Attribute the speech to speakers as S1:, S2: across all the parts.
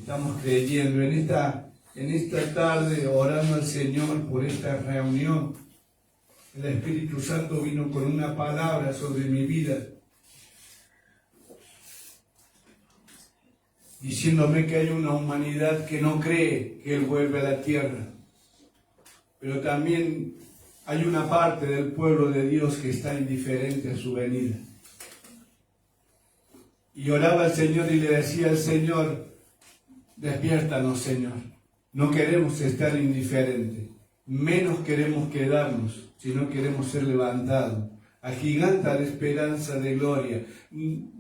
S1: Estamos creyendo en esta tarde, orando al Señor por esta reunión. El Espíritu Santo vino con una palabra sobre mi vida, diciéndome que hay una humanidad que no cree que Él vuelve a la tierra, pero también hay una parte del pueblo de Dios que está indiferente a su venida. Y oraba al Señor y le decía al Señor: despiértanos, Señor. No queremos estar indiferentes, menos queremos quedarnos, sino queremos ser levantados. Agiganta la esperanza de gloria.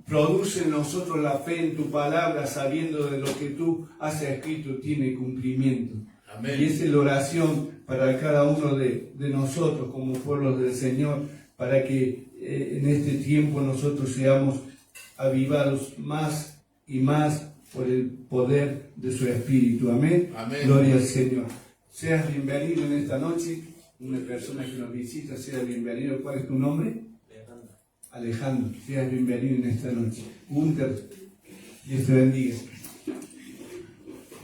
S1: Produce en nosotros la fe en tu palabra, sabiendo de lo que tú has escrito tiene cumplimiento. Amén. Y esa es la oración para cada uno de nosotros como pueblos del Señor, para que en este tiempo nosotros seamos avivados más y más por el poder de su Espíritu. Amén. Amén. Gloria al Señor. Seas bienvenido en esta noche. Una persona que nos visita, sea bienvenido. ¿Cuál es tu nombre? Alejandro. Seas bienvenido en esta noche. Gunther, Dios te bendiga.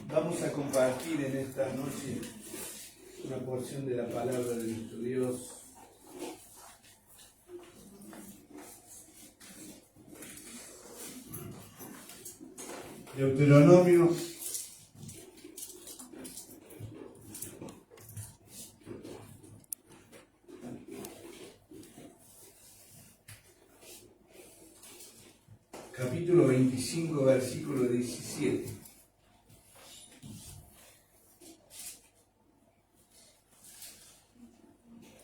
S1: Vamos a compartir en esta noche una porción de la palabra de nuestro Dios. Deuteronomio capítulo 25, versículo 17.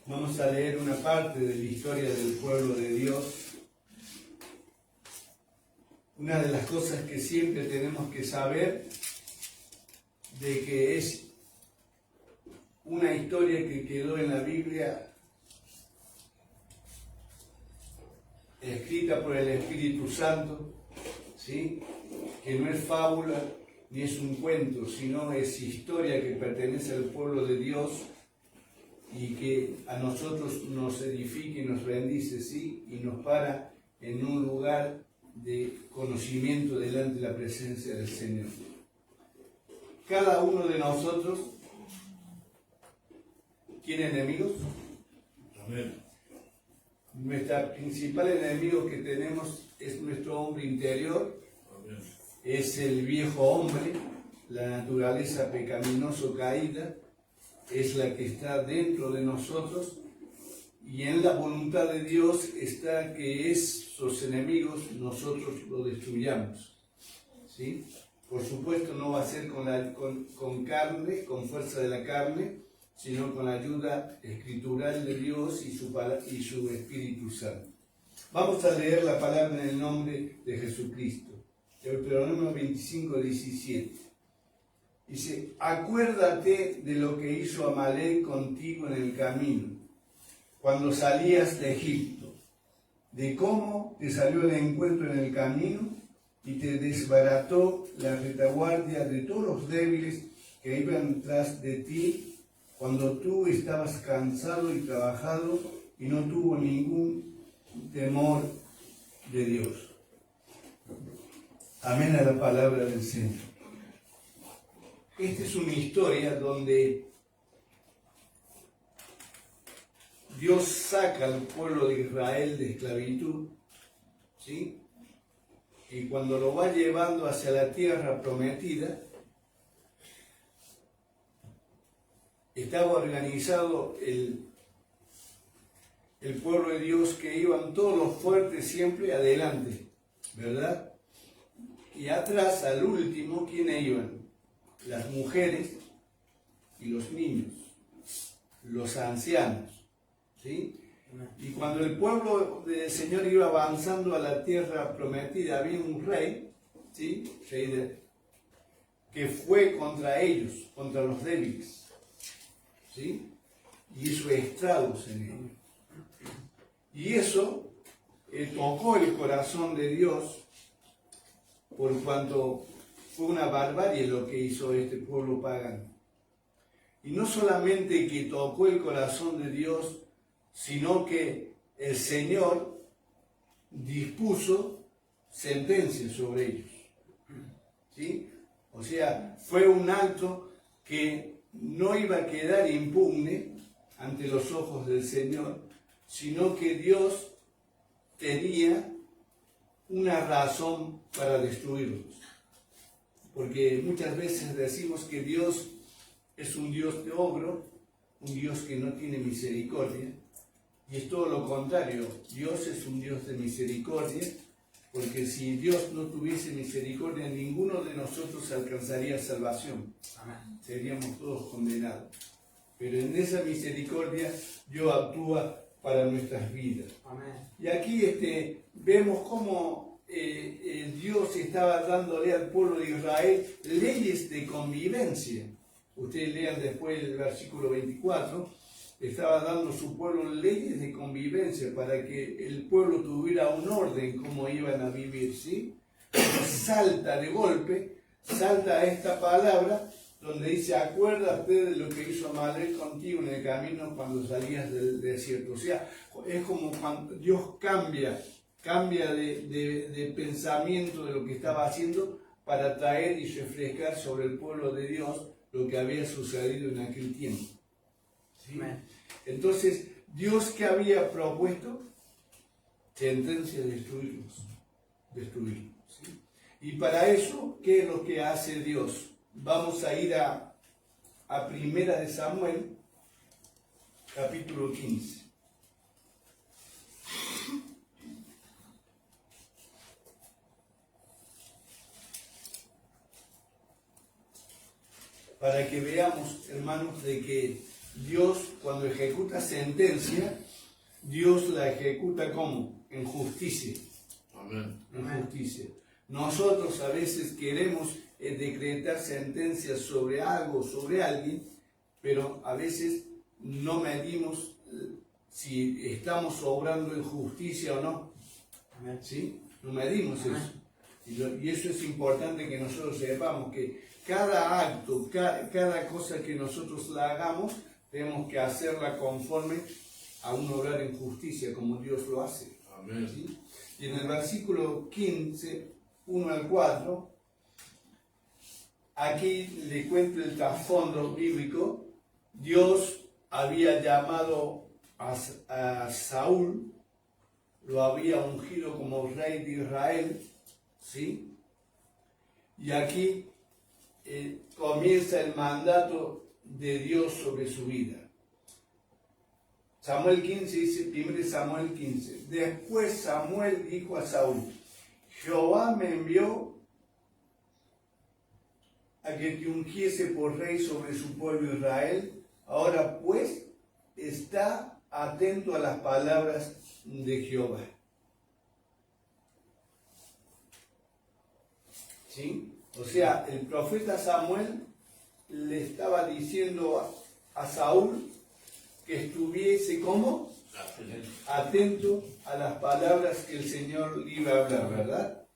S1: Vamos a leer una parte de la historia del pueblo de Dios. Una de las cosas que siempre tenemos que saber, de que es una historia que quedó en la Biblia, escrita por el Espíritu Santo, ¿sí? Que no es fábula ni es un cuento, sino es historia que pertenece al pueblo de Dios y que a nosotros nos edifica y nos bendice, ¿sí? Y nos para en un lugar de conocimiento delante de la presencia del Señor. Cada uno de nosotros tiene enemigos. Amén. Nuestro principal enemigo que tenemos es nuestro hombre interior. Amén. Es el viejo hombre, la naturaleza pecaminoso caída, es la que está dentro de nosotros, y en la voluntad de Dios está que esos enemigos nosotros los destruyamos, ¿sí? Por supuesto no va a ser con carne, con fuerza de la carne, sino con la ayuda escritural de Dios y su Espíritu Santo. Vamos a leer la palabra en el nombre de Jesucristo. Deuteronomio 25, 17. Dice: acuérdate de lo que hizo Amalek contigo en el camino, cuando salías de Egipto, de cómo te salió el encuentro en el camino y te desbarató la retaguardia de todos los débiles que iban tras de ti, cuando tú estabas cansado y trabajado y no tuvo ningún temor de Dios. Amén a la palabra del Señor. Esta es una historia donde Dios saca al pueblo de Israel de esclavitud, ¿sí? Y cuando lo va llevando hacia la tierra prometida, estaba organizado el pueblo de Dios, que iban todos los fuertes siempre adelante, ¿verdad? Y atrás, al último, ¿quiénes iban? Las mujeres y los niños, los ancianos, ¿sí? Y cuando el pueblo del Señor iba avanzando a la tierra prometida, había un rey, ¿sí? Que fue contra ellos, contra los débiles, ¿sí? Y hizo estragos en ellos. Y eso tocó el corazón de Dios, por cuanto fue una barbarie lo que hizo este pueblo pagano. Y no solamente que tocó el corazón de Dios, sino que el Señor dispuso sentencia sobre ellos, ¿sí? O O sea, fue un acto que no iba a quedar impune ante los ojos del Señor, sino que Dios tenía una razón para destruirlos. Porque muchas veces decimos que Dios es un Dios de ogro, un Dios que no tiene misericordia, y es todo lo contrario. Dios es un Dios de misericordia, porque si Dios no tuviese misericordia, ninguno de nosotros alcanzaría salvación. Amén. Seríamos todos condenados. Pero en esa misericordia Dios actúa para nuestras vidas. Amén. Y aquí vemos cómo Dios estaba dándole al pueblo de Israel leyes de convivencia. Ustedes lean después el versículo 24. Estaba dando a su pueblo leyes de convivencia para que el pueblo tuviera un orden cómo iban a vivir, ¿sí? Salta de golpe, salta a esta palabra donde dice: acuérdate de lo que hizo Amalek contigo en el camino cuando salías del desierto. O sea, es como cuando Dios cambia de pensamiento de lo que estaba haciendo para traer y refrescar sobre el pueblo de Dios lo que había sucedido en aquel tiempo. ¿Sí? Entonces, Dios, ¿qué había propuesto? Sentencia de destruirlos. ¿Sí? Y para eso, ¿qué es lo que hace Dios? Vamos a ir a Primera de Samuel, capítulo 15. Para que veamos, hermanos, de que Dios, cuando ejecuta sentencia, Dios la ejecuta ¿cómo? En justicia. Amén. En justicia. Nosotros a veces queremos decretar sentencias sobre algo, sobre alguien, pero a veces no medimos si estamos obrando en justicia o no. Amén. ¿Sí? No medimos eso. Y eso es importante que nosotros sepamos, que cada acto, cada cosa que nosotros la hagamos, tenemos que hacerla conforme a un obrar en justicia, como Dios lo hace. Amén. ¿Sí? Y en el versículo 15, 1 al 4, aquí le cuento el trasfondo bíblico. Dios había llamado a Saúl, lo había ungido como rey de Israel, ¿sí? Y aquí comienza el mandato de Dios sobre su vida. Samuel 15 dice, 1 Samuel 15. Después Samuel dijo a Saúl: Jehová me envió a que te ungiese por rey sobre su pueblo Israel. Ahora pues, está atento a las palabras de Jehová. ¿Sí? O sea, el profeta Samuel le estaba diciendo a Saúl que estuviese como atento a las palabras que el Señor le iba a hablar, ¿verdad?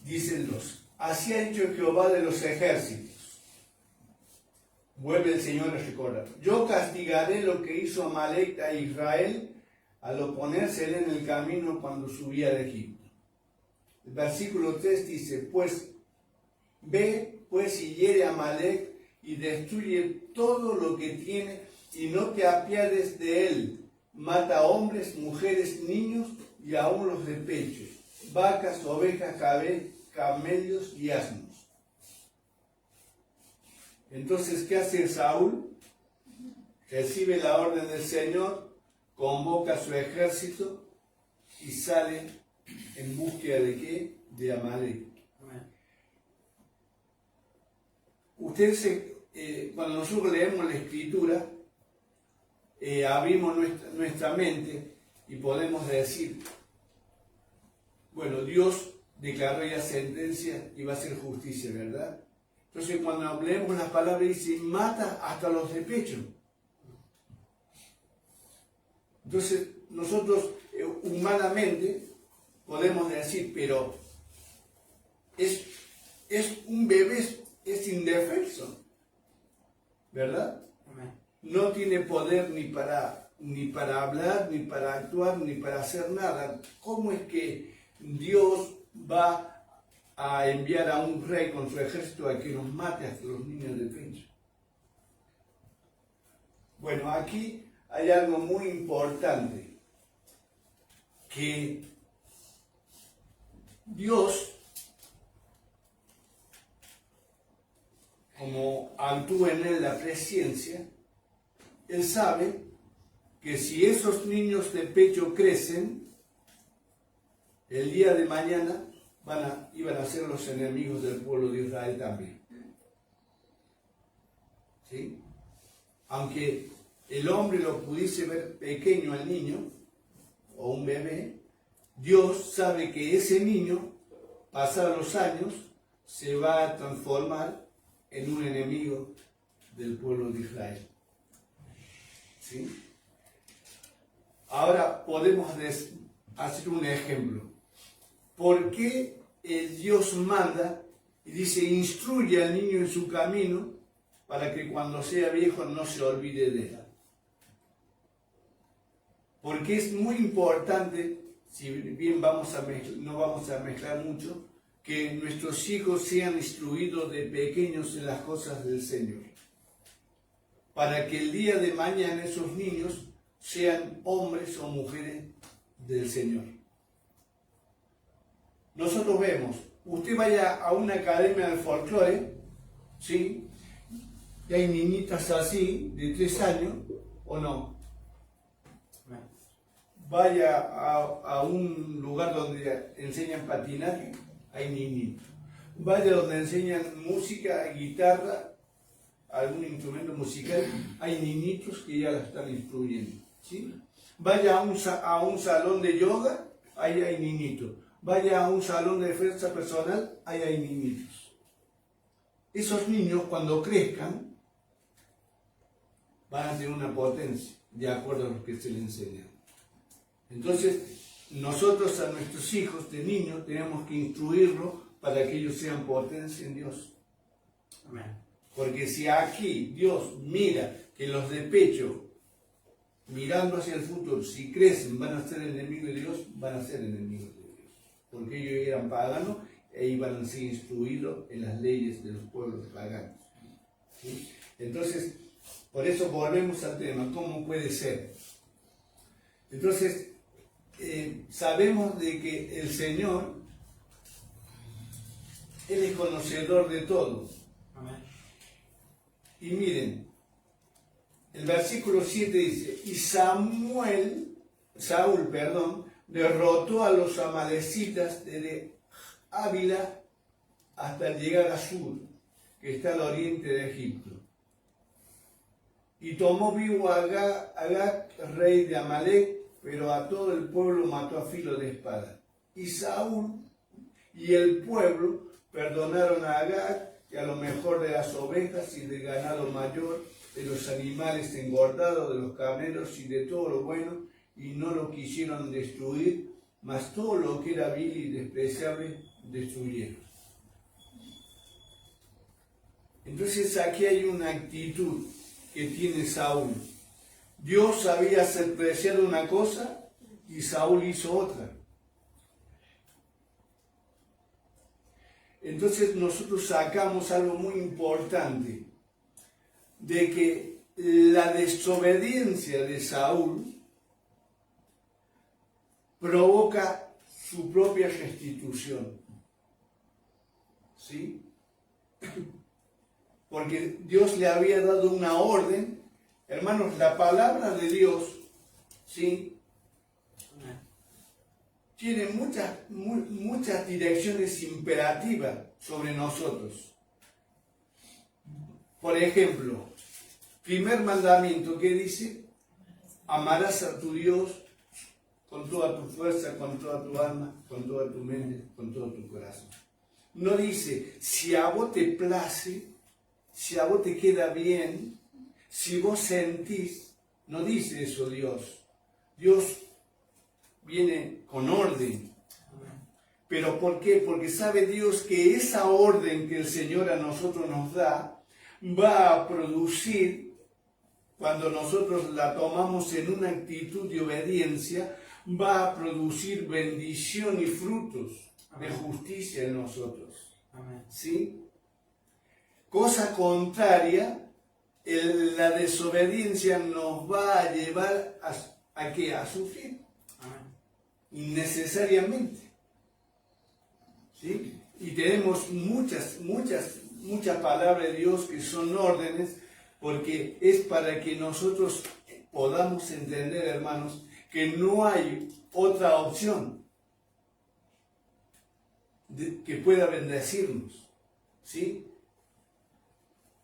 S1: Dicen así ha dicho Jehová de los ejércitos. Vuelve el Señor a recordar: yo castigaré lo que hizo Amalek a Israel al oponérsele en el camino cuando subía de Egipto. El versículo 3 dice: pues ve pues y hiere a Amalek y destruye todo lo que tiene y no te apiades de él. Mata hombres, mujeres, niños y aún los de pecho, vacas, ovejas, camellos y asnos. Entonces, ¿qué hace Saúl? Recibe la orden del Señor, convoca a su ejército y sale en búsqueda ¿de qué? De Amalek. Ustedes, cuando nosotros leemos la Escritura, abrimos nuestra mente y podemos decir: bueno, Dios declaró ya sentencia y va a hacer justicia, ¿verdad? Entonces, cuando leemos la palabra, dice: mata hasta los de pecho. Entonces, nosotros humanamente podemos decir: pero es un bebé, es indefenso. ¿verdad?
S2: Amén.
S1: No tiene poder ni para hablar, ni para actuar, ni para hacer nada. ¿Cómo es que Dios va a enviar a un rey con su ejército a que nos mate a los niños de pecho? Bueno, aquí hay algo muy importante, que Dios, como actúa en él la presciencia, él sabe que si esos niños de pecho crecen, el día de mañana iban a ser los enemigos del pueblo de Israel también. ¿Sí? Aunque el hombre lo pudiese ver pequeño al niño, o un bebé, Dios sabe que ese niño, pasados los años, se va a transformar en un enemigo del pueblo de Israel. ¿Sí? Ahora podemos hacer un ejemplo. ¿Por qué Dios manda y dice, instruye al niño en su camino para que cuando sea viejo no se olvide de él? Porque es muy importante, si bien no vamos a mezclar mucho, que nuestros hijos sean instruidos de pequeños en las cosas del Señor, para que el día de mañana esos niños sean hombres o mujeres del Señor. Nosotros vemos, usted vaya a una academia de folclore, ¿sí? Y hay niñitas así, de 3 años, ¿o no? Vaya a un lugar donde enseñan patinaje, hay niñitos. Vaya donde enseñan música, guitarra, algún instrumento musical, hay niñitos que ya la están instruyendo, ¿sí? Vaya a un salón de yoga, ahí hay niñitos. Vaya a un salón de defensa personal, ahí hay niñitos. Esos niños, cuando crezcan, van a tener una potencia, de acuerdo a lo que se les enseña. Entonces, nosotros a nuestros hijos de niños tenemos que instruirlos para que ellos sean potencia en Dios.
S2: Amén.
S1: Porque si aquí Dios mira que los de pecho, mirando hacia el futuro, si crecen van a ser enemigos de Dios, van a ser enemigos de Dios. Porque ellos eran paganos e iban a ser instruidos en las leyes de los pueblos paganos. ¿Sí? Entonces, por eso volvemos al tema, ¿cómo puede ser? Entonces, sabemos de que el Señor, Él es conocedor de todo.
S2: Amén.
S1: Y miren, el versículo 7 dice, y Saúl, derrotó a los amalecitas desde Ávila hasta llegar a Sur, que está al oriente de Egipto. Y tomó vivo a Agag, rey de Amalec, pero a todo el pueblo mató a filo de espada. Y Saúl y el pueblo perdonaron a Agag y a lo mejor de las ovejas y del ganado mayor, de los animales engordados, de los camelos y de todo lo bueno, y no lo quisieron destruir, mas todo lo que era vil y despreciable destruyeron. Entonces aquí hay una actitud que tiene Saúl. Dios había despreciado una cosa y Saúl hizo otra. Entonces nosotros sacamos algo muy importante, de que la desobediencia de Saúl provoca su propia restitución. ¿Sí? Porque Dios le había dado una orden. Hermanos, la palabra de Dios, ¿sí?, tiene muchas direcciones imperativas sobre nosotros. Por ejemplo, primer mandamiento, ¿qué dice? Amarás a tu Dios con toda tu fuerza, con toda tu alma, con toda tu mente, con todo tu corazón. No dice, si a vos te place, si a vos te queda bien, si vos sentís, no dice eso Dios. Dios viene con orden. ¿Pero por qué? Porque sabe Dios que esa orden que el Señor a nosotros nos da va a producir, cuando nosotros la tomamos en una actitud de obediencia, va a producir bendición y frutos de justicia en nosotros. ¿Sí? Cosa contraria, la desobediencia nos va a llevar ¿a qué? A sufrir. Innecesariamente. ¿Sí? Y tenemos muchas palabras de Dios que son órdenes, porque es para que nosotros podamos entender, hermanos, que no hay otra opción que pueda bendecirnos. ¿Sí?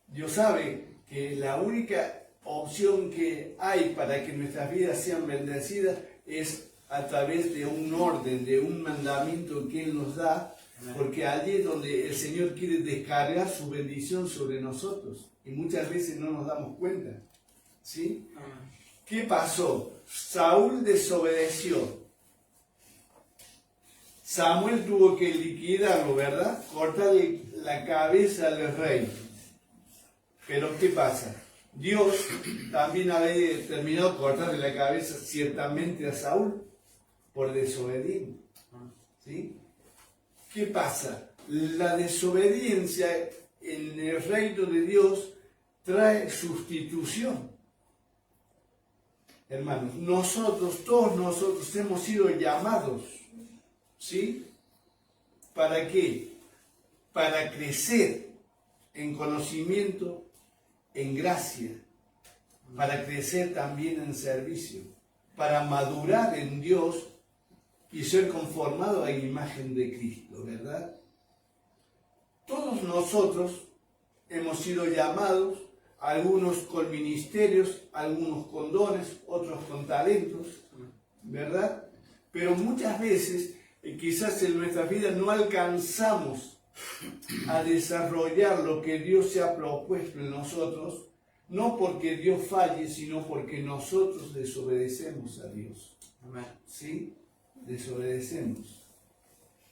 S1: Dios sabe que la única opción que hay para que nuestras vidas sean bendecidas es a través de un orden, de un mandamiento que Él nos da, porque allí es donde el Señor quiere descargar su bendición sobre nosotros y muchas veces no nos damos cuenta. ¿Sí? ¿Qué pasó? Saúl desobedeció. Samuel tuvo que liquidarlo, ¿verdad? Cortarle la cabeza al rey. Pero ¿qué pasa? Dios también había determinado cortarle la cabeza ciertamente a Saúl por desobediente. ¿Sí? ¿Qué pasa? La desobediencia en el reino de Dios trae sustitución. Hermanos, todos nosotros hemos sido llamados, ¿sí? ¿Para qué? Para crecer en conocimiento, en gracia, para crecer también en servicio, para madurar en Dios y ser conformado a la imagen de Cristo, ¿verdad? Todos nosotros hemos sido llamados, algunos con ministerios, algunos con dones, otros con talentos, ¿verdad? Pero muchas veces, quizás en nuestras vidas no alcanzamos a desarrollar lo que Dios se ha propuesto en nosotros, no porque Dios falle, sino porque nosotros desobedecemos a Dios. ¿Sí? Desobedecemos.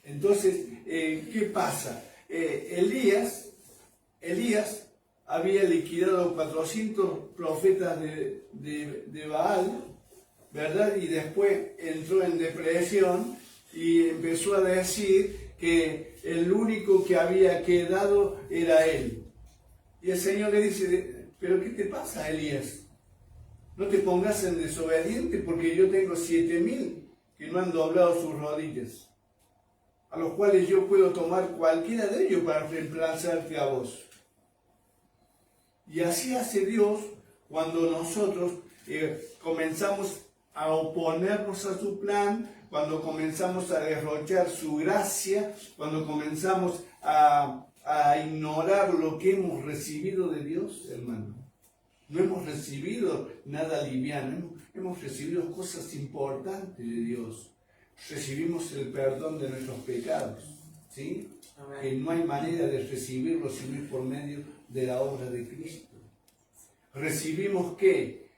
S1: Entonces, ¿qué pasa? Elías había liquidado 400 profetas de Baal, ¿verdad? Y después entró en depresión y empezó a decir que el único que había quedado era él. Y el Señor le dice, ¿pero qué te pasa, Elías? No te pongas en desobediente, porque yo tengo 7.000 que no han doblado sus rodillas, a los cuales yo puedo tomar cualquiera de ellos para reemplazarte a vos. Y así hace Dios cuando nosotros comenzamos a oponernos a su plan, cuando comenzamos a derrochar su gracia, cuando comenzamos a ignorar lo que hemos recibido de Dios, hermano. No hemos recibido nada liviano, hemos recibido cosas importantes de Dios. Recibimos el perdón de nuestros pecados, ¿sí? Amén. Que no hay manera de recibirlo si no es por medio de la obra de Cristo. Recibimos ¿qué?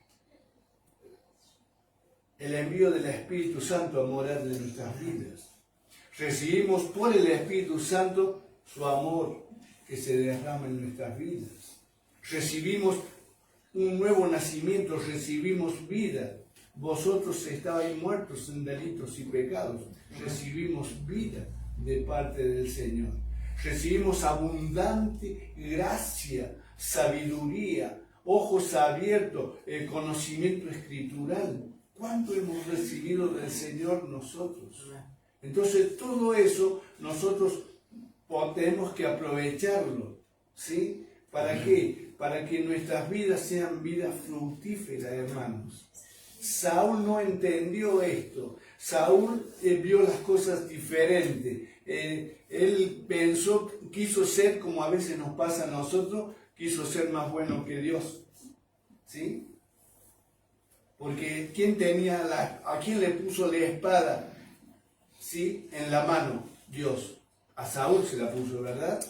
S1: El envío del Espíritu Santo a morar en nuestras vidas. Recibimos por el Espíritu Santo su amor que se derrama en nuestras vidas. Recibimos un nuevo nacimiento, recibimos vida. Vosotros estabais muertos en delitos y pecados. Recibimos vida de parte del Señor. Recibimos abundante gracia, sabiduría, ojos abiertos, el conocimiento escritural. ¿Cuánto hemos recibido del Señor nosotros? Entonces todo eso nosotros tenemos que aprovecharlo, ¿sí? ¿Para qué? Para que nuestras vidas sean vidas fructíferas, hermanos. Saúl no entendió esto. Saúl vio las cosas diferentes. Él pensó, quiso ser como a veces nos pasa a nosotros, quiso ser más bueno que Dios. ¿Sí? Porque ¿a quién le puso la espada? ¿Sí? En la mano, Dios. A Saúl se la puso, ¿verdad?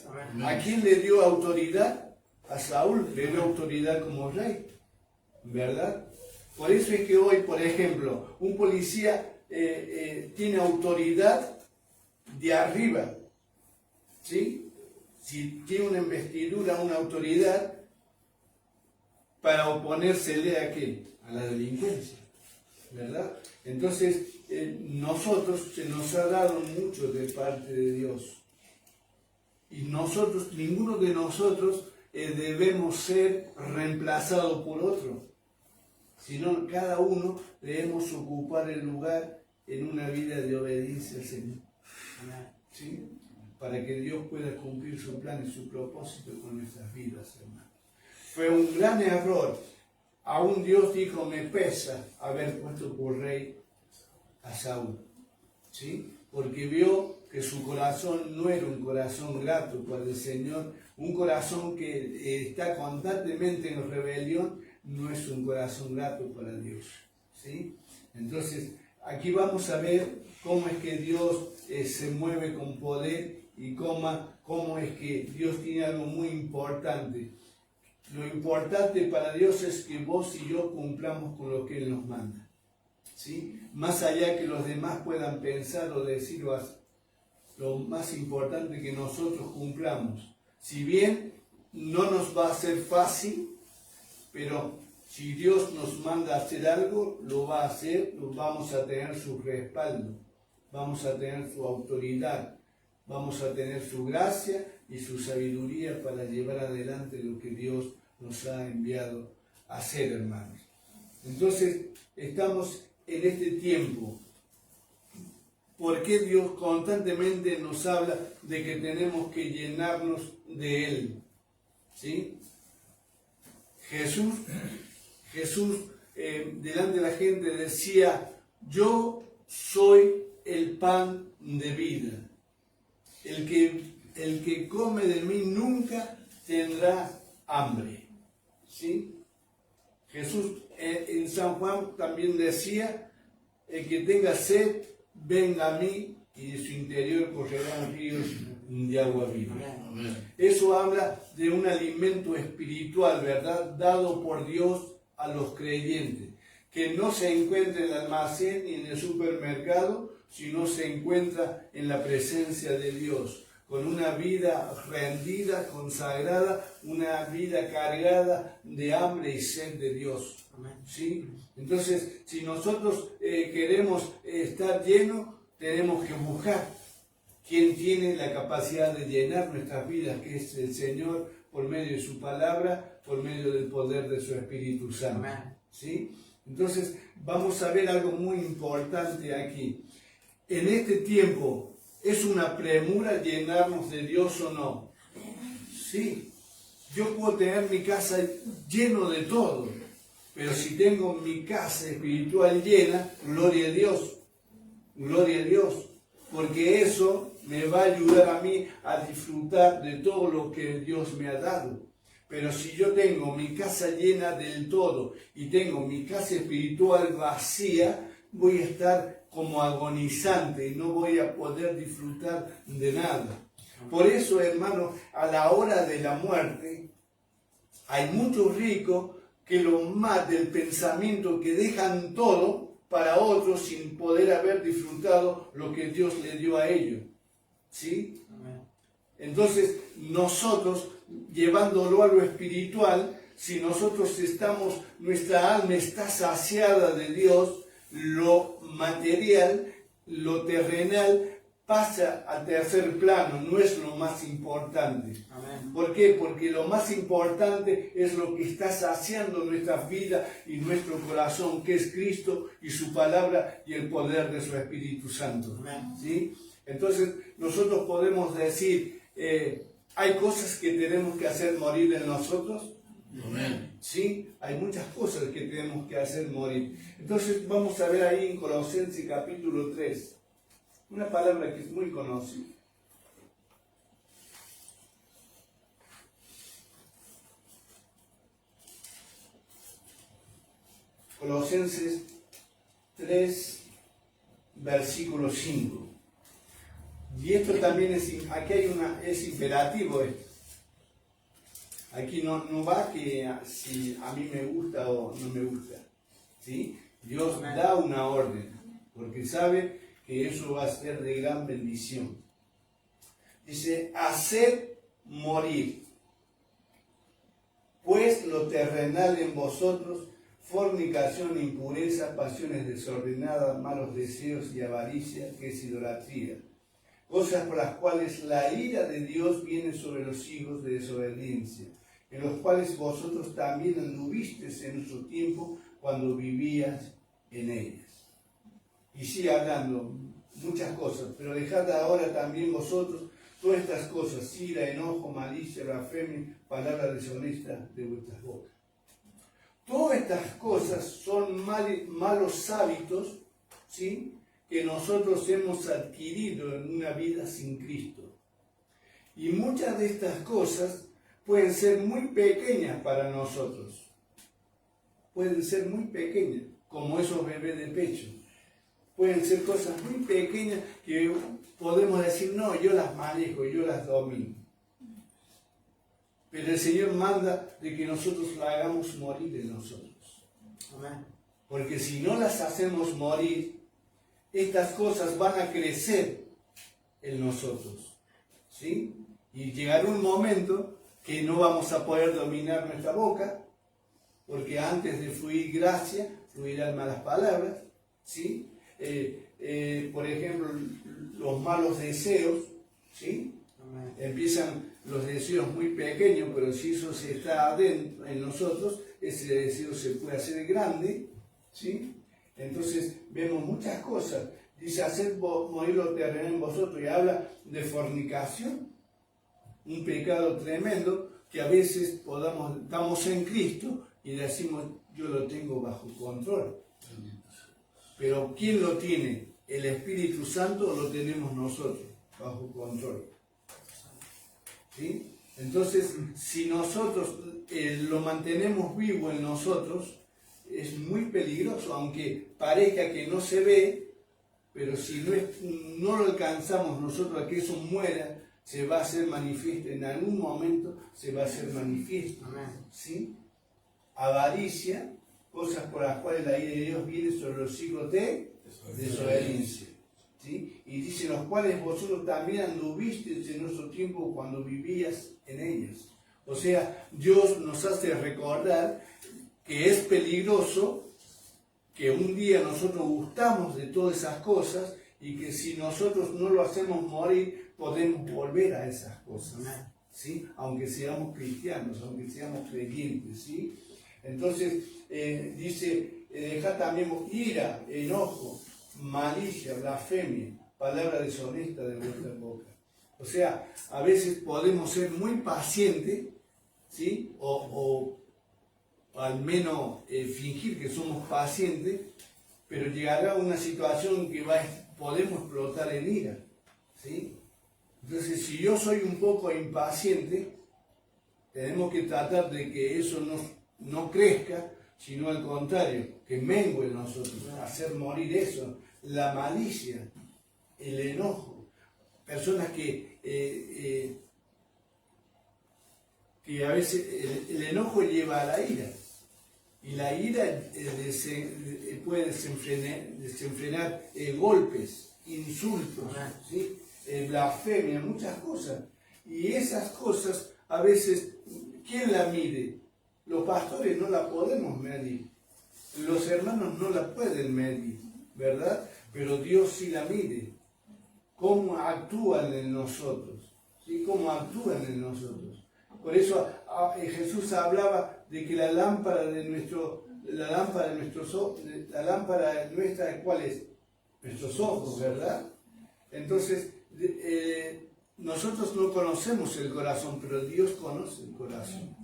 S1: ¿A quién le dio autoridad? A Saúl le dio autoridad como rey, ¿verdad? Por eso es que hoy, por ejemplo, un policía tiene autoridad de arriba, ¿sí? Si tiene una investidura, una autoridad, para oponérsele a qué? A la delincuencia, ¿verdad? Entonces, nosotros se nos ha dado mucho de parte de Dios. Y nosotros, ninguno de nosotros debemos ser reemplazados por otro, sino cada uno debemos ocupar el lugar en una vida de obediencia al Señor. ¿Sí? Para que Dios pueda cumplir su plan y su propósito con nuestras vidas, hermanos. Fue un gran error. Aún Dios dijo, me pesa haber puesto por rey a Saúl. ¿Sí? Porque vio que su corazón no era un corazón grato para el Señor, un corazón que está constantemente en rebelión, no es un corazón grato para Dios. ¿Sí? Entonces, aquí vamos a ver cómo es que Dios se mueve con poder y cómo es que Dios tiene algo muy importante. Lo importante para Dios es que vos y yo cumplamos con lo que Él nos manda. ¿Sí? Más allá que los demás puedan pensar o decir, lo más importante es que nosotros cumplamos. Si bien no nos va a ser fácil, pero si Dios nos manda a hacer algo, lo va a hacer, vamos a tener su respaldo, vamos a tener su autoridad, vamos a tener su gracia y su sabiduría para llevar adelante lo que Dios nos ha enviado a hacer, hermanos. Entonces, estamos en este tiempo. ¿Por qué Dios constantemente nos habla de que tenemos que llenarnos de Él? ¿Sí? Jesús delante de la gente decía, yo soy el pan de vida. El que come de mí nunca tendrá hambre. ¿Sí? Jesús en San Juan también decía, el que tenga sed, venga a mí y de su interior correrán ríos de agua viva. Eso habla de un alimento espiritual, ¿verdad? Dado por Dios a los creyentes, que no se encuentra en el almacén ni en el supermercado, sino se encuentra en la presencia de Dios, con una vida rendida, consagrada, una vida cargada de hambre y sed de Dios. ¿Sí? Entonces, si nosotros queremos estar llenos, tenemos que buscar quien tiene la capacidad de llenar nuestras vidas, que es el Señor, por medio de su palabra, por medio del poder de su Espíritu Santo. ¿Sí? Entonces, vamos a ver algo muy importante aquí. En este tiempo, ¿es una premura llenarnos de Dios o no? Sí. Yo puedo tener mi casa lleno de todo, pero si tengo mi casa espiritual llena, gloria a Dios. Gloria a Dios. Porque eso me va a ayudar a mí a disfrutar de todo lo que Dios me ha dado. Pero si yo tengo mi casa llena del todo y tengo mi casa espiritual vacía, voy a estar como agonizante y no voy a poder disfrutar de nada. Por eso, hermano, a la hora de la muerte, hay muchos ricos que lo más del pensamiento que dejan todo para otros sin poder haber disfrutado lo que Dios le dio a ellos. ¿Sí? Entonces, nosotros, llevándolo a lo espiritual, si nosotros nuestra alma está saciada de Dios, lo material, lo terrenal, pasa al tercer plano, no es lo más importante. Amén. ¿Por qué? Porque lo más importante es lo que está saciando nuestras vidas y nuestro corazón, que es Cristo y su palabra y el poder de su Espíritu Santo. Amén. ¿Sí? Entonces, nosotros podemos decir, hay cosas que tenemos que hacer morir en nosotros. Amén. Sí, hay muchas cosas que tenemos que hacer morir. Entonces, vamos a ver ahí en Colosenses capítulo 3. Una palabra que es muy conocida. Colosenses 3, versículo 5. Y esto también aquí es imperativo esto. Aquí no va que si a mí me gusta o no me gusta. ¿Sí? Dios da una orden, porque sabe que eso va a ser de gran bendición. Dice, hacer morir pues lo terrenal en vosotros, fornicación, impureza, pasiones desordenadas, malos deseos y avaricia, que es idolatría. Cosas por las cuales la ira de Dios viene sobre los hijos de desobediencia, en los cuales vosotros también anduvisteis en su tiempo cuando vivías en ellas. Y sigue hablando muchas cosas, pero dejad ahora también vosotros todas estas cosas, ira, enojo, malicia, blasfemia, palabras deshonestas de vuestras bocas. Todas estas cosas son malos hábitos, ¿sí?, que nosotros hemos adquirido en una vida sin Cristo. Y muchas de estas cosas pueden ser muy pequeñas para nosotros. Pueden ser muy pequeñas, como esos bebés de pecho. Pueden ser cosas muy pequeñas que podemos decir, no, yo las manejo, yo las domino. Pero el Señor manda de que nosotros la hagamos morir en nosotros. Amén. Porque si no las hacemos morir, estas cosas van a crecer en nosotros, ¿sí? Y llegará un momento que no vamos a poder dominar nuestra boca, porque antes de fluir gracia, fluirán malas palabras, ¿sí? Por ejemplo, los malos deseos, ¿sí? Amén. Empiezan los deseos muy pequeños, pero si eso se está adentro en nosotros, ese deseo se puede hacer grande, ¿sí? Entonces vemos muchas cosas. Dice, haced morir lo terrenal en vosotros, y habla de fornicación, un pecado tremendo que a veces estamos en Cristo y decimos, yo lo tengo bajo control. Pero ¿quién lo tiene? ¿El Espíritu Santo o lo tenemos nosotros bajo control? ¿Sí? Entonces, si nosotros lo mantenemos vivo en nosotros, es muy peligroso, aunque parezca que no se ve, pero si no lo alcanzamos nosotros a que eso muera, se va a hacer manifiesto, en algún momento se va a hacer manifiesto. ¿Sí? Avaricia, cosas por las cuales la ira de Dios viene sobre los hijos de desobediencia. ¿Sí? Y dice, los cuales vosotros también anduvisteis en nuestro tiempo cuando vivías en ellas. O sea, Dios nos hace recordar que es peligroso, que un día nosotros gustamos de todas esas cosas y que si nosotros no lo hacemos morir, podemos volver a esas cosas, ¿sí? Aunque seamos cristianos, aunque seamos creyentes, ¿sí? Entonces, dice, dejad también ira, enojo, malicia, blasfemia, palabra deshonesta de vuestra boca. O sea, a veces podemos ser muy pacientes, ¿sí? O al menos fingir que somos pacientes, pero llegará una situación que podemos explotar en ira, ¿sí? Entonces, si yo soy un poco impaciente, tenemos que tratar de que eso no crezca, sino al contrario, que mengue en nosotros, hacer morir eso, la malicia, el enojo. Personas que a veces el enojo lleva a la ira, y la ira puede desenfrenar golpes, insultos, ¿sí? Blasfemia, muchas cosas. Y esas cosas a veces, ¿quién la mide? Los pastores no la podemos medir, los hermanos no la pueden medir, ¿verdad? Pero Dios sí la mide. ¿Cómo actúan en nosotros? ¿Sí? ¿Cómo actúan en nosotros? Por eso Jesús hablaba de que la lámpara nuestra, ¿cuál es? Nuestros ojos, ¿verdad? Entonces, nosotros no conocemos el corazón, pero Dios conoce el corazón.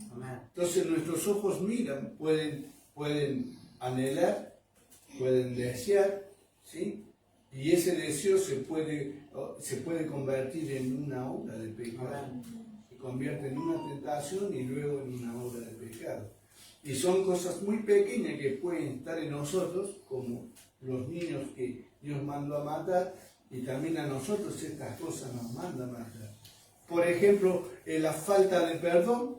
S1: Entonces nuestros ojos miran, pueden anhelar, pueden desear, ¿sí? Y ese deseo se puede convertir en una obra de pecado. Se convierte en una tentación y luego en una obra de pecado. Y son cosas muy pequeñas que pueden estar en nosotros, como los niños que Dios mandó a matar, y también a nosotros estas cosas nos mandan a matar. Por ejemplo, la falta de perdón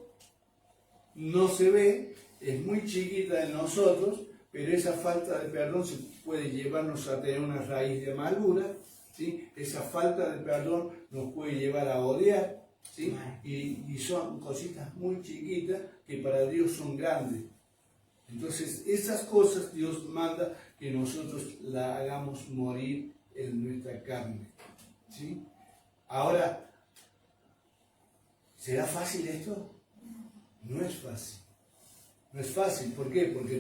S1: no se ve, es muy chiquita en nosotros, pero esa falta de perdón se puede llevarnos a tener una raíz de amargura, ¿sí? Esa falta de perdón nos puede llevar a odiar, ¿sí? Y son cositas muy chiquitas que para Dios son grandes. Entonces, esas cosas Dios manda que nosotros la hagamos morir en nuestra carne, ¿sí? Ahora, ¿será fácil esto? No es fácil. No es fácil. ¿Por qué? Porque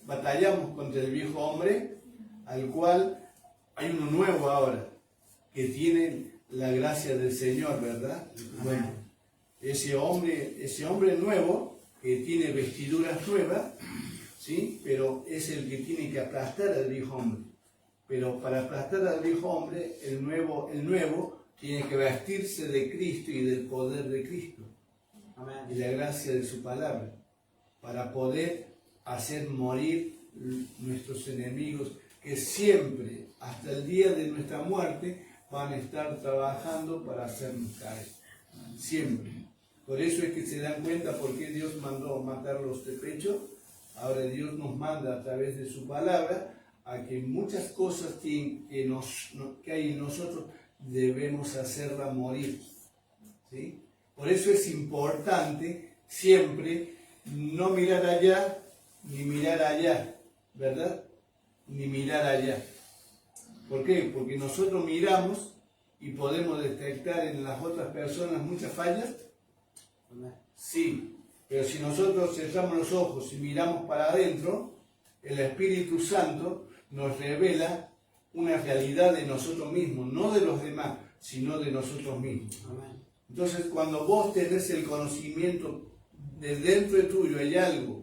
S1: batallamos contra el viejo hombre, al cual hay uno nuevo ahora, que tiene la gracia del Señor, ¿verdad? Bueno, ese hombre nuevo, que tiene vestiduras nuevas, ¿sí? Pero es el que tiene que aplastar al viejo hombre. Pero para aplastar al viejo hombre, el nuevo tiene que vestirse de Cristo y del poder de Cristo. Amén. Y la gracia de su palabra, para poder hacer morir nuestros enemigos, que siempre, hasta el día de nuestra muerte, van a estar trabajando para hacernos caer. Siempre. Por eso es que se dan cuenta por qué Dios mandó matarlos de pecho. Ahora Dios nos manda a través de su palabra a que muchas cosas que hay en nosotros debemos hacerla morir, ¿sí? Por eso es importante siempre no mirar allá ni mirar allá, ¿verdad? Ni mirar allá. ¿Por qué? Porque nosotros miramos y podemos detectar en las otras personas muchas fallas. Sí, pero si nosotros cerramos los ojos y miramos para adentro, el Espíritu Santo nos revela una realidad de nosotros mismos, no de los demás, sino de nosotros mismos. Amén. Entonces, cuando vos tenés el conocimiento de dentro de tuyo, hay algo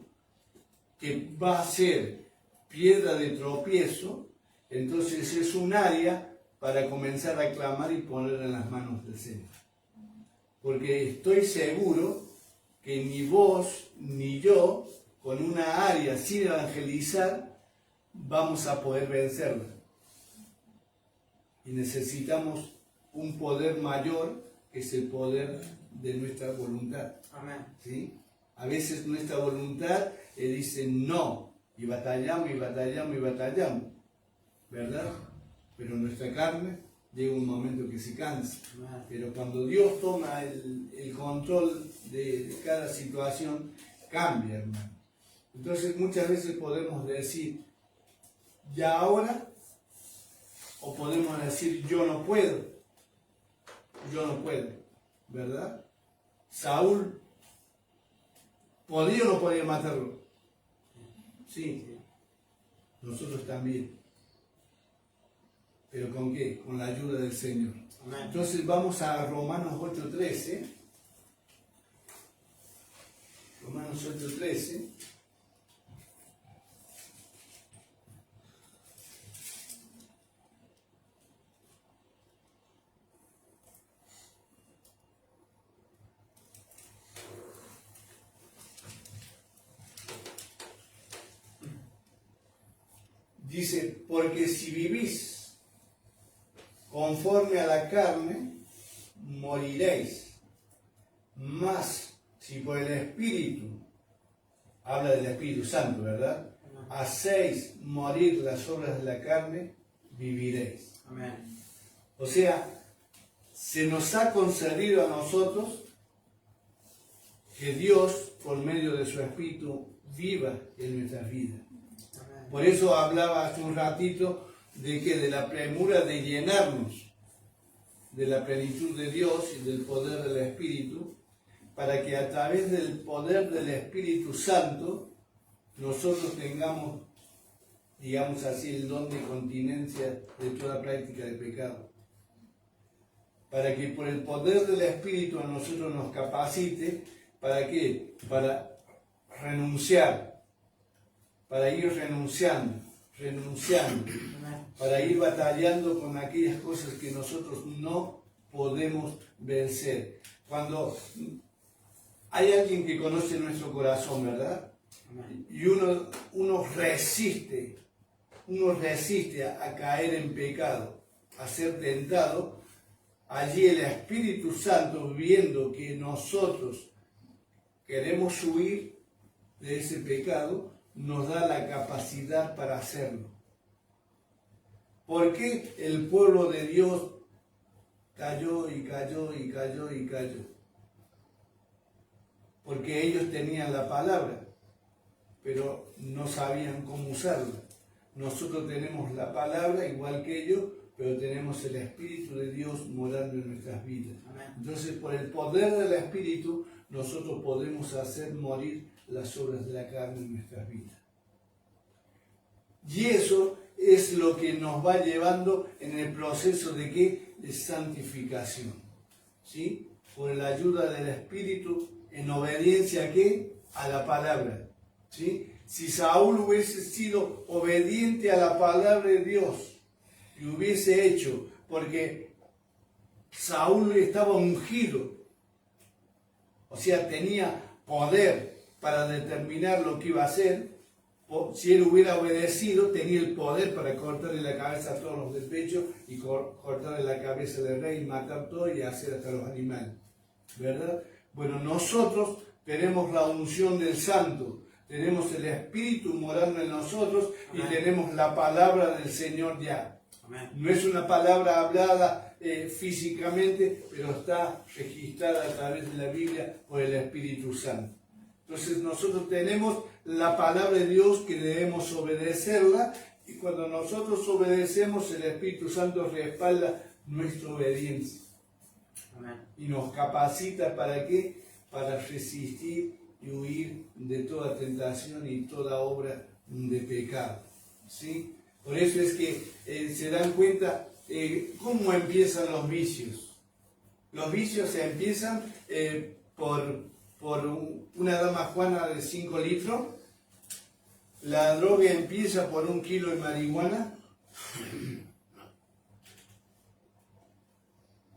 S1: que va a ser piedra de tropiezo, entonces es un área para comenzar a clamar y poner en las manos del Señor. Porque estoy seguro que ni vos ni yo, con una área sin evangelizar, vamos a poder vencerla. Y necesitamos un poder mayor, que es el poder de nuestra voluntad. Amén. ¿Sí? A veces nuestra voluntad dice no, y batallamos, y batallamos, y batallamos, ¿verdad? Pero nuestra carne llega un momento que se cansa. Amén. Pero cuando Dios toma el control de cada situación, cambia, hermano. Entonces muchas veces podemos decir, ya ahora, o podemos decir, yo no puedo, ¿verdad? Saúl, ¿podía o no podía matarlo? Sí, nosotros también. ¿Pero con qué? Con la ayuda del Señor. Amén. Entonces vamos a Romanos 8:13. Romanos 8:13. Dice, porque si vivís conforme a la carne, moriréis. Mas, si por el Espíritu, habla del Espíritu Santo, ¿verdad? Hacéis morir las obras de la carne, viviréis. Amén. O sea, se nos ha concedido a nosotros que Dios, por medio de su Espíritu, viva en nuestras vidas. Por eso hablaba hace un ratito de la premura de llenarnos de la plenitud de Dios y del poder del Espíritu, para que a través del poder del Espíritu Santo nosotros tengamos, digamos así, el don de continencia de toda práctica de pecado. Para que por el poder del Espíritu a nosotros nos capacite, ¿para qué? Para renunciar. Para ir renunciando, para ir batallando con aquellas cosas que nosotros no podemos vencer. Cuando hay alguien que conoce nuestro corazón, ¿verdad? Y uno resiste a caer en pecado, a ser tentado. Allí el Espíritu Santo, viendo que nosotros queremos huir de ese pecado, nos da la capacidad para hacerlo. ¿Por qué el pueblo de Dios cayó y cayó y cayó y cayó. Porque ellos tenían la palabra, pero no sabían cómo usarla. Nosotros tenemos la palabra igual que ellos, pero tenemos el Espíritu de Dios morando en nuestras vidas. Entonces, por el poder del Espíritu, nosotros podemos hacer morir las obras de la carne en nuestras vidas. Y eso es lo que nos va llevando en el proceso de ¿qué? De santificación. ¿Sí? Por la ayuda del Espíritu, en obediencia ¿a qué? A la palabra. ¿Sí? Si Saúl hubiese sido obediente a la palabra de Dios y hubiese hecho, porque Saúl estaba ungido, o sea, tenía poder para determinar lo que iba a hacer. Si él hubiera obedecido, tenía el poder para cortarle la cabeza a todos los del pecho y cortarle la cabeza del rey y matar todo y hacer hasta los animales, ¿verdad? Bueno, nosotros tenemos la unción del Santo, tenemos el Espíritu morando en nosotros. Amén. Y tenemos la palabra del Señor ya. Amén. No es una palabra hablada físicamente, pero está registrada a través de la Biblia por el Espíritu Santo. Entonces nosotros tenemos la palabra de Dios que debemos obedecerla, y cuando nosotros obedecemos, el Espíritu Santo respalda nuestra obediencia. Amén. Y nos capacita ¿para qué? Para resistir y huir de toda tentación y toda obra de pecado. ¿Sí? Por eso es que se dan cuenta cómo empiezan los vicios. Los vicios se empiezan por una dama juana de 5 litros. La droga empieza por 1 kilo de marihuana.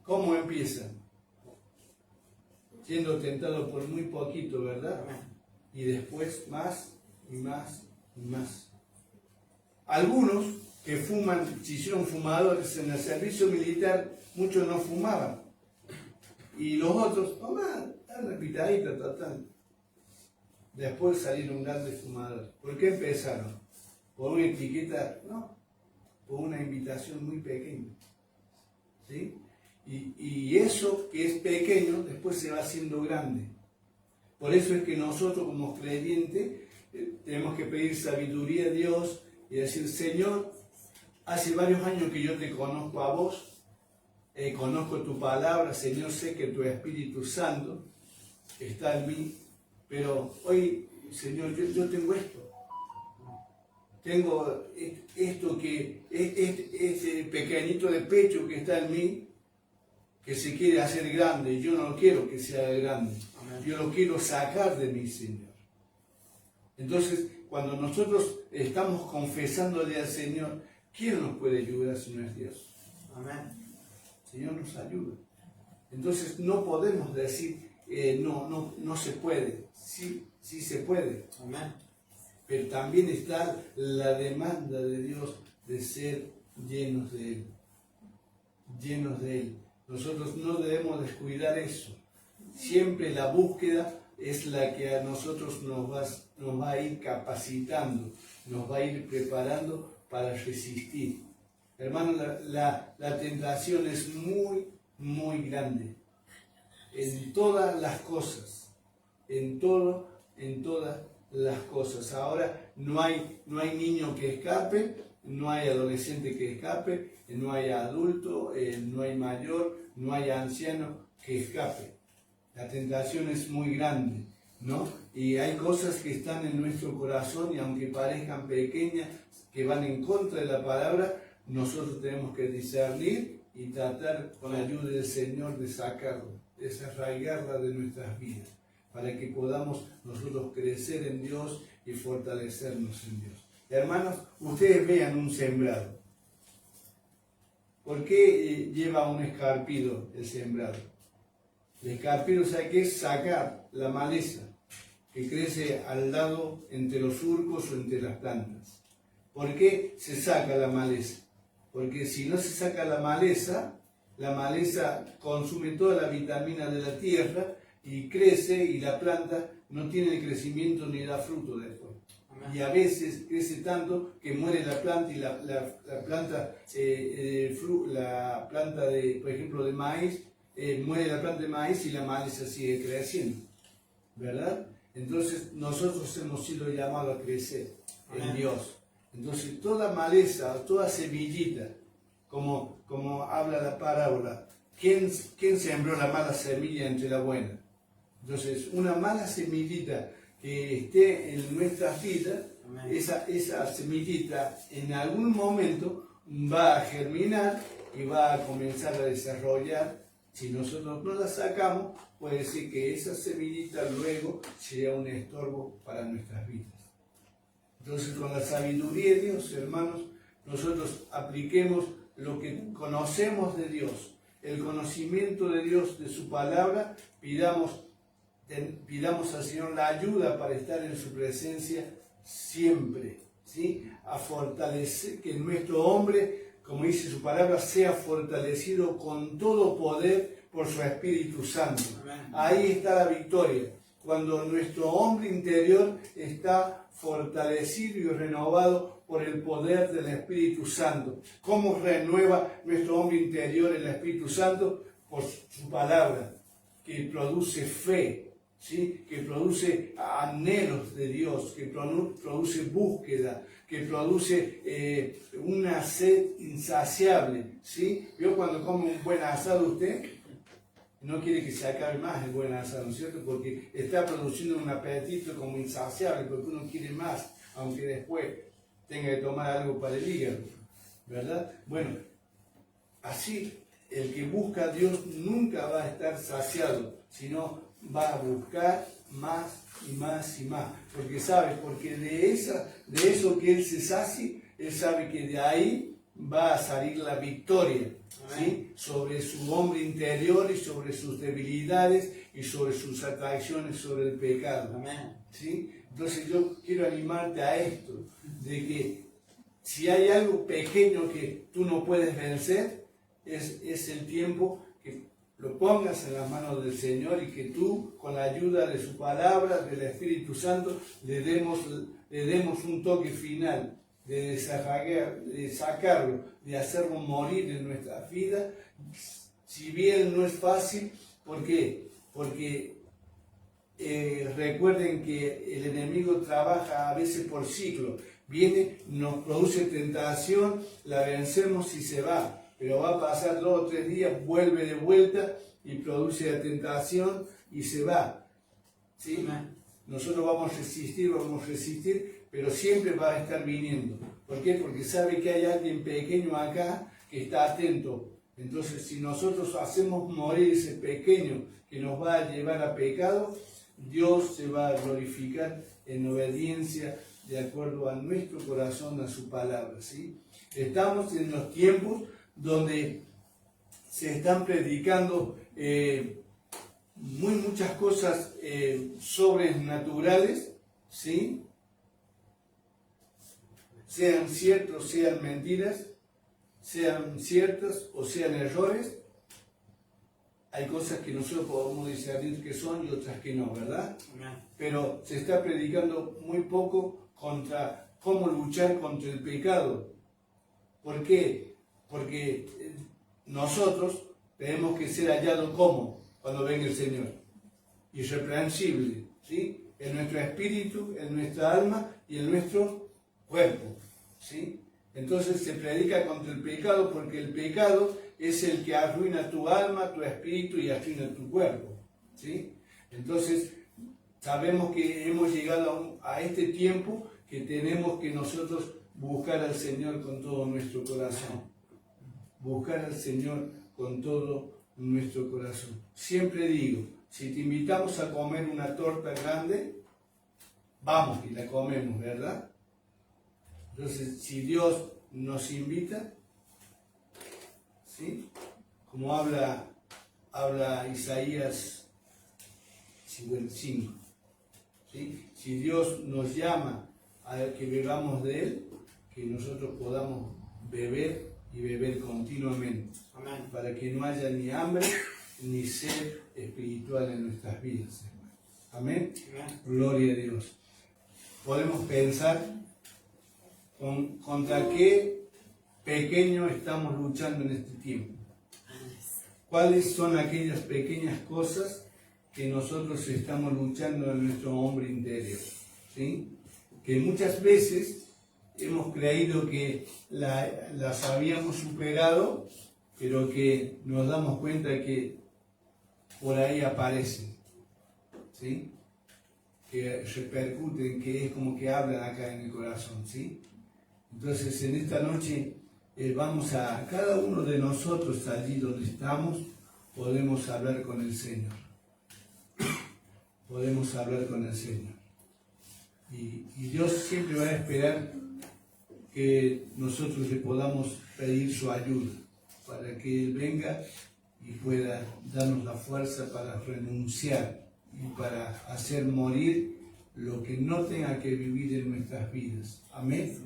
S1: ¿Cómo empieza? Siendo tentado por muy poquito, ¿verdad? Y después más y más y más. Algunos que fuman, si son fumadores en el servicio militar, muchos no fumaban. Y los otros, repitadita, total. Después salieron grandes fumadores. ¿Por qué empezaron? Por una etiqueta, no, por una invitación muy pequeña. ¿Sí? Y eso que es pequeño, después se va haciendo grande. Por eso es que nosotros como creyentes tenemos que pedir sabiduría a Dios y decir: Señor, hace varios años que yo te conozco a vos, conozco tu palabra, Señor, sé que tu Espíritu Santo está en mí, pero hoy, Señor, yo tengo esto. Tengo esto que, este pequeñito de pecho que está en mí, que se quiere hacer grande. Yo no quiero que sea grande. Amén. Yo lo quiero sacar de mí, Señor. Entonces, cuando nosotros estamos confesándole al Señor, ¿quién nos puede ayudar si no es Dios? Amén. El Señor nos ayuda. Entonces, no podemos decir, no se puede. Sí se puede. Amén. Pero también está la demanda de Dios de ser llenos de Él. Llenos de Él. Nosotros no debemos descuidar eso. Siempre la búsqueda es la que a nosotros nos va a ir capacitando, nos va a ir preparando para resistir. Hermano, la tentación es muy, muy grande. En todas las cosas. En todas las cosas. Ahora no hay niño que escape, no hay adolescente que escape, no hay adulto, no hay mayor, no hay anciano que escape. La tentación es muy grande, ¿no? Y hay cosas que están en nuestro corazón y aunque parezcan pequeñas, que van en contra de la palabra, nosotros tenemos que discernir y tratar con la ayuda del Señor de sacarla, desarraigarla de nuestras vidas, para que podamos nosotros crecer en Dios y fortalecernos en Dios. Hermanos, ustedes vean un sembrado. ¿Por qué lleva un escarpido el sembrado? El escarpido, ¿sabe qué es? Sacar la maleza que crece al lado entre los surcos o entre las plantas. ¿Por qué se saca la maleza? Porque si no se saca la maleza consume toda la vitamina de la tierra y crece, y la planta no tiene el crecimiento ni da fruto después. Y a veces crece tanto que muere la planta y la planta, la planta de, por ejemplo, de maíz, muere la planta de maíz y la maleza sigue creciendo, ¿verdad? Entonces nosotros hemos sido llamados a crecer en Dios. Entonces toda maleza, toda semillita, como habla la parábola, ¿quién sembró la mala semilla entre la buena? Entonces una mala semillita que esté en nuestra vida, esa semillita en algún momento va a germinar y va a comenzar a desarrollar. Si nosotros no la sacamos, puede ser que esa semillita luego sea un estorbo para nuestras vidas. Entonces, con la sabiduría de Dios, hermanos, nosotros apliquemos lo que conocemos de Dios, el conocimiento de Dios, de su palabra, pidamos al Señor la ayuda para estar en su presencia siempre, ¿sí? A fortalecer, que nuestro hombre, como dice su palabra, sea fortalecido con todo poder por su Espíritu Santo. Amén. Ahí está la victoria, cuando nuestro hombre interior está fortalecido y renovado por el poder del Espíritu Santo. ¿Cómo renueva nuestro hombre interior el Espíritu Santo? Por su palabra, que produce fe, ¿sí? Que produce anhelos de Dios, que produce búsqueda, que produce una sed insaciable, ¿sí? Yo cuando como un buen asado, usted no quiere que se acabe más el buen asado, ¿no es cierto? Porque está produciendo un apetito como insaciable, porque uno quiere más, aunque después tenga que tomar algo para el hígado, ¿verdad? Bueno, así el que busca a Dios nunca va a estar saciado, sino va a buscar más y más y más, porque sabe, porque de eso que él se sacie, él sabe que de ahí va a salir la victoria, ¿sí? Sobre su hombre interior y sobre sus debilidades y sobre sus atracciones sobre el pecado. Amén. ¿Sí? Entonces yo quiero animarte a esto, de que si hay algo pequeño que tú no puedes vencer, es el tiempo que lo pongas en las manos del Señor y que tú, con la ayuda de su palabra, del Espíritu Santo, le demos un toque final de sacarlo, de hacerlo morir en nuestra vida. Si bien no es fácil, ¿por qué? Porque recuerden que el enemigo trabaja a veces por ciclo. Viene, nos produce tentación, la vencemos y se va. Pero va a pasar 2 o 3 días, vuelve de vuelta y produce la tentación y se va. ¿Sí? Nosotros vamos a resistir, pero siempre va a estar viniendo. ¿Por qué? Porque sabe que hay alguien pequeño acá que está atento. Entonces, si nosotros hacemos morir ese pequeño que nos va a llevar a pecado, Dios se va a glorificar en obediencia de acuerdo a nuestro corazón, a su palabra, ¿sí? Estamos en los tiempos donde se están predicando muchas cosas sobrenaturales, ¿sí? Sean ciertos, sean mentiras, sean ciertas o sean errores. Hay cosas que nosotros podemos discernir que son y otras que no, ¿verdad? Pero se está predicando muy poco contra cómo luchar contra el pecado. ¿Por qué? Porque nosotros tenemos que ser hallados como cuando venga el Señor, irreprensible, ¿sí? En nuestro espíritu, en nuestra alma y en nuestro cuerpo, ¿sí? Entonces se predica contra el pecado porque el pecado es el que arruina tu alma, tu espíritu y arruina tu cuerpo, ¿sí? Entonces sabemos que hemos llegado a este tiempo que tenemos que nosotros buscar al Señor con todo nuestro corazón. Buscar al Señor con todo nuestro corazón. Siempre digo, si te invitamos a comer una torta grande, vamos y la comemos, ¿verdad? Entonces, si Dios nos invita, ¿sí? Como habla Isaías 55, ¿sí? Si Dios nos llama a que bebamos de Él, que nosotros podamos beber y beber continuamente. Amén. Para que no haya ni hambre ni sed espiritual en nuestras vidas, hermano. Amén. Amén. Gloria a Dios. podemos pensar contra qué pequeño estamos luchando en este tiempo. ¿Cuáles son aquellas pequeñas cosas que nosotros estamos luchando en nuestro hombre interior? ¿Sí? Que muchas veces hemos creído que las habíamos superado, pero que nos damos cuenta que por ahí aparecen, ¿sí? Que repercuten, que es como que hablan acá en el corazón, ¿sí? Entonces en esta noche vamos a, cada uno de nosotros allí donde estamos, podemos hablar con el Señor. Podemos hablar con el Señor. Y Dios siempre va a esperar que nosotros le podamos pedir su ayuda para que Él venga y pueda darnos la fuerza para renunciar y para hacer morir lo que no tenga que vivir en nuestras vidas. Amén.